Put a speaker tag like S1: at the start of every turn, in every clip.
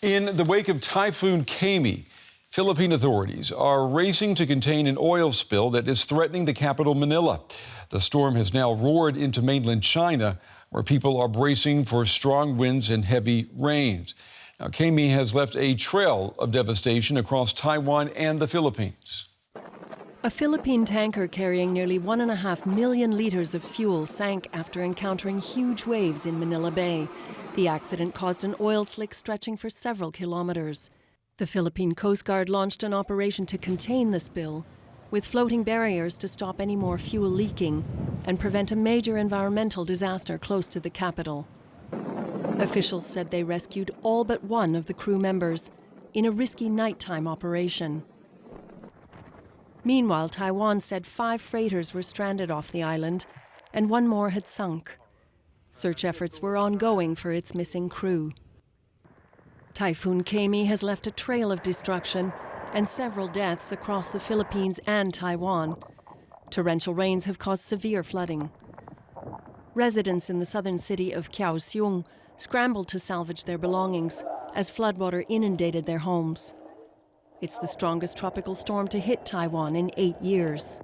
S1: In the wake of Typhoon Gaemi, Philippine authorities are racing to contain an oil spill that is threatening the capital, Manila. The storm has now roared into mainland China, where people are bracing for strong winds and heavy rains. Now, Gaemi has left a trail of devastation across Taiwan and the Philippines.
S2: A Philippine tanker carrying nearly 1.5 million litres of fuel sank after encountering huge waves in Manila Bay. The accident caused an oil slick stretching for several kilometres. The Philippine Coast Guard launched an operation to contain the spill, with floating barriers to stop any more fuel leaking and prevent a major environmental disaster close to the capital. Officials said they rescued all but one of the crew members in a risky nighttime operation. Meanwhile, Taiwan said 5 freighters were stranded off the island and one more had sunk. Search efforts were ongoing for its missing crew. Typhoon Gaemi has left a trail of destruction and several deaths across the Philippines and Taiwan. Torrential rains have caused severe flooding. Residents in the southern city of Kaohsiung scrambled to salvage their belongings as floodwater inundated their homes. It's the strongest tropical storm to hit Taiwan in 8 years.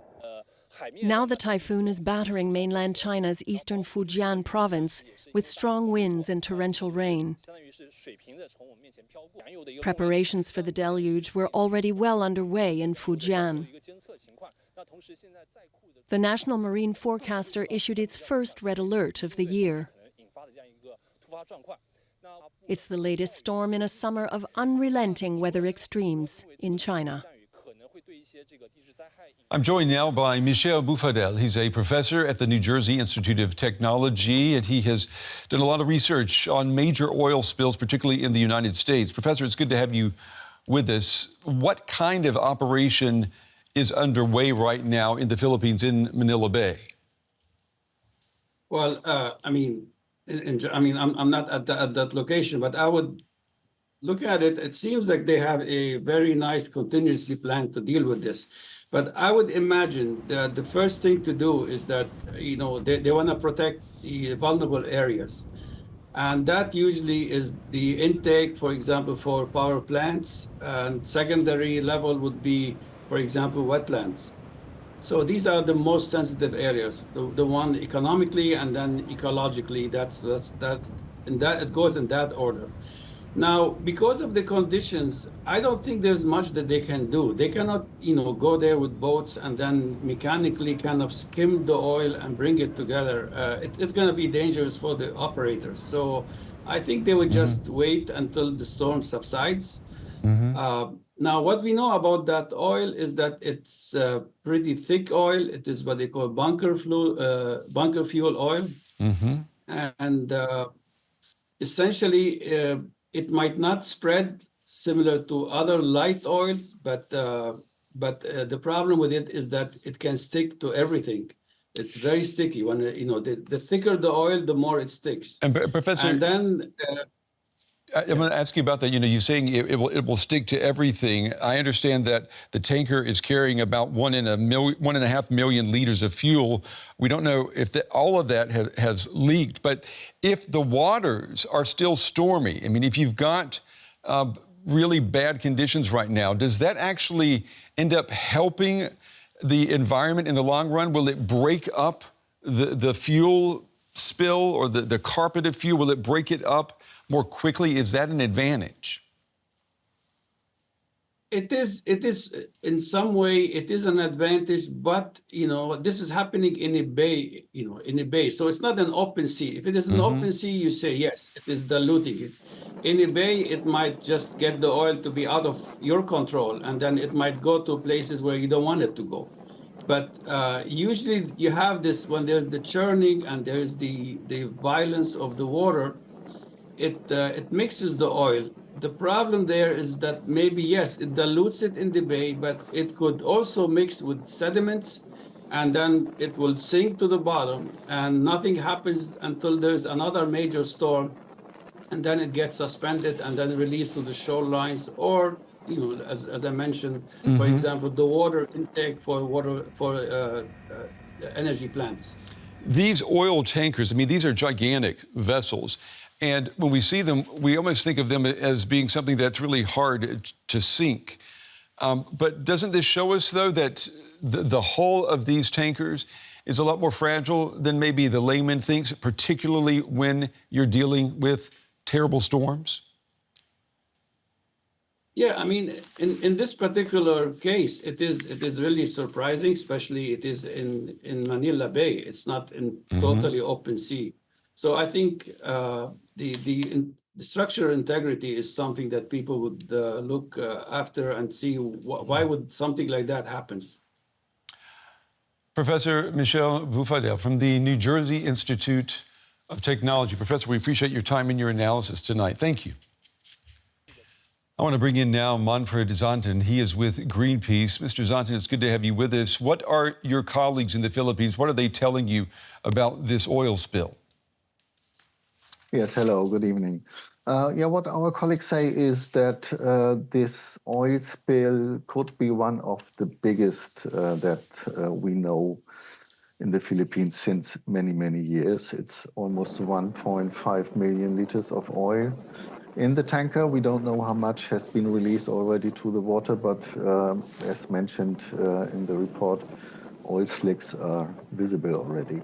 S2: Now the typhoon is battering mainland China's eastern Fujian province with strong winds and torrential rain. Preparations for the deluge were already well underway in Fujian. The National Marine Forecaster issued its first red alert of the year. It's the latest storm in a summer of unrelenting weather extremes in China.
S1: I'm joined now by Michel Boufadel. He's a professor at the New Jersey Institute of Technology, and he has done a lot of research on major oil spills, particularly in the United States. Professor, it's good to have you with us. What kind of operation is underway right now in the Philippines in Manila Bay?
S3: Well, I'm not at that location, but I would look at it. It seems like they have a very nice contingency plan to deal with this. But I would imagine that the first thing to do is that, they want to protect the vulnerable areas. And that usually is the intake, for example, for power plants. And secondary level would be, for example, wetlands. So these are the most sensitive areas, the one economically and then ecologically. It goes in that order. Now, because of the conditions, I don't think there's much that they can do. They cannot, go there with boats and then mechanically kind of skim the oil and bring it together. It's going to be dangerous for the operators. So I think they would just wait until the storm subsides. Now, what we know about that oil is that it's pretty thick oil. It is what they call bunker fuel oil. And essentially, it might not spread similar to other light oils, but the problem with it is that it can stick to everything. It's very sticky. When the thicker the oil, the more it sticks.
S1: And Professor,
S3: and then.
S1: I'm going to ask you about that. You're saying it will stick to everything. I understand that the tanker is carrying about 1.5 million liters of fuel. We don't know if all of that has leaked, but if the waters are still stormy, if you've got really bad conditions right now, does that actually end up helping the environment in the long run? Will it break up the fuel spill or the carpeted fuel? Will it break it up more quickly? Is that an advantage?
S3: It is in some way, it is an advantage, but this is happening in a bay, so it's not an open sea. If it is an open sea, you say yes, it is diluting it. In a bay, it might just get the oil to be out of your control, and then it might go to places where you don't want it to go. But usually you have this when there's the churning and there's the violence of the water. It mixes the oil. The problem there is that maybe, yes, it dilutes it in the bay, but it could also mix with sediments, and then it will sink to the bottom, and nothing happens until there's another major storm, and then it gets suspended and then released to the shorelines, or, as I mentioned, for example, the water intake for energy plants.
S1: These oil tankers, these are gigantic vessels. And when we see them, we almost think of them as being something that's really hard to sink. But doesn't this show us, though, that the hull of these tankers is a lot more fragile than maybe the layman thinks, particularly when you're dealing with terrible storms?
S3: Yeah, I mean, in this particular case, it is really surprising, especially it is in Manila Bay. It's not in totally open sea. So I think the structural integrity is something that people would look after and see why would something like that happen.
S1: Professor Michel Boufadel from the New Jersey Institute of Technology. Professor, we appreciate your time and your analysis tonight. Thank you. I want to bring in now Manfred Zanten. He is with Greenpeace. Mr. Zanten, it's good to have you with us. What are your colleagues in the Philippines, what are they telling you about this oil spill?
S4: Yes, hello, good evening. What our colleagues say is that this oil spill could be one of the biggest that we know in the Philippines since many, many years. It's almost 1.5 million liters of oil in the tanker. We don't know how much has been released already to the water, but as mentioned in the report, oil slicks are visible already.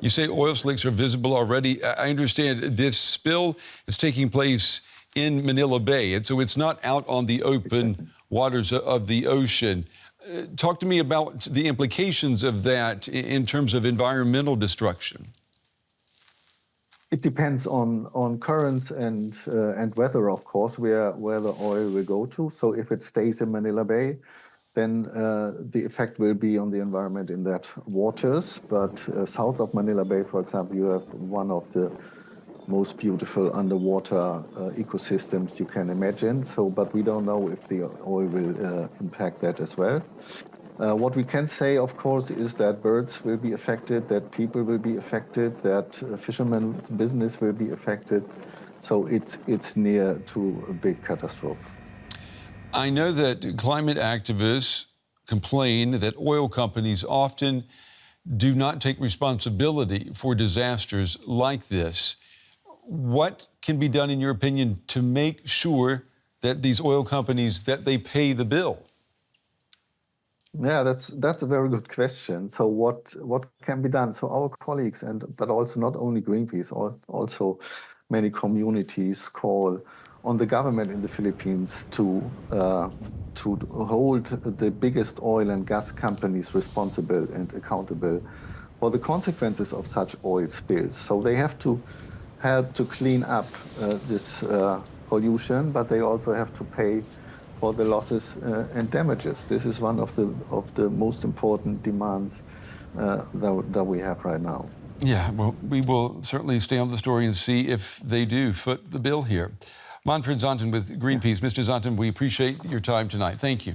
S1: You say oil slicks are visible already. I understand this spill is taking place in Manila Bay, and so it's not out on the open waters of the ocean. Talk to me about the implications of that in terms of environmental destruction.
S4: It depends on currents and weather, of course, where the oil will go to. So if it stays in Manila Bay, then the effect will be on the environment in that waters. But south of Manila Bay, for example, you have one of the most beautiful underwater ecosystems you can imagine. But we don't know if the oil will impact that as well. What we can say, of course, is that birds will be affected, that people will be affected, that fishermen business will be affected. So it's near to a big catastrophe.
S1: I know that climate activists complain that oil companies often do not take responsibility for disasters like this. What can be done, in your opinion, to make sure that these oil companies, that they pay the bill?
S4: Yeah, that's a very good question. So what can be done? So our colleagues, but also not only Greenpeace, also many communities call on the government in the Philippines to hold the biggest oil and gas companies responsible and accountable for the consequences of such oil spills. So they have to help to clean up this pollution, but they also have to pay for the losses and damages. This is one of the most important demands that we have right now.
S1: Yeah, well, we will certainly stay on the story and see if they do foot the bill here. Manfred Zanten with Greenpeace. Mr. Zanten, we appreciate your time tonight. Thank you.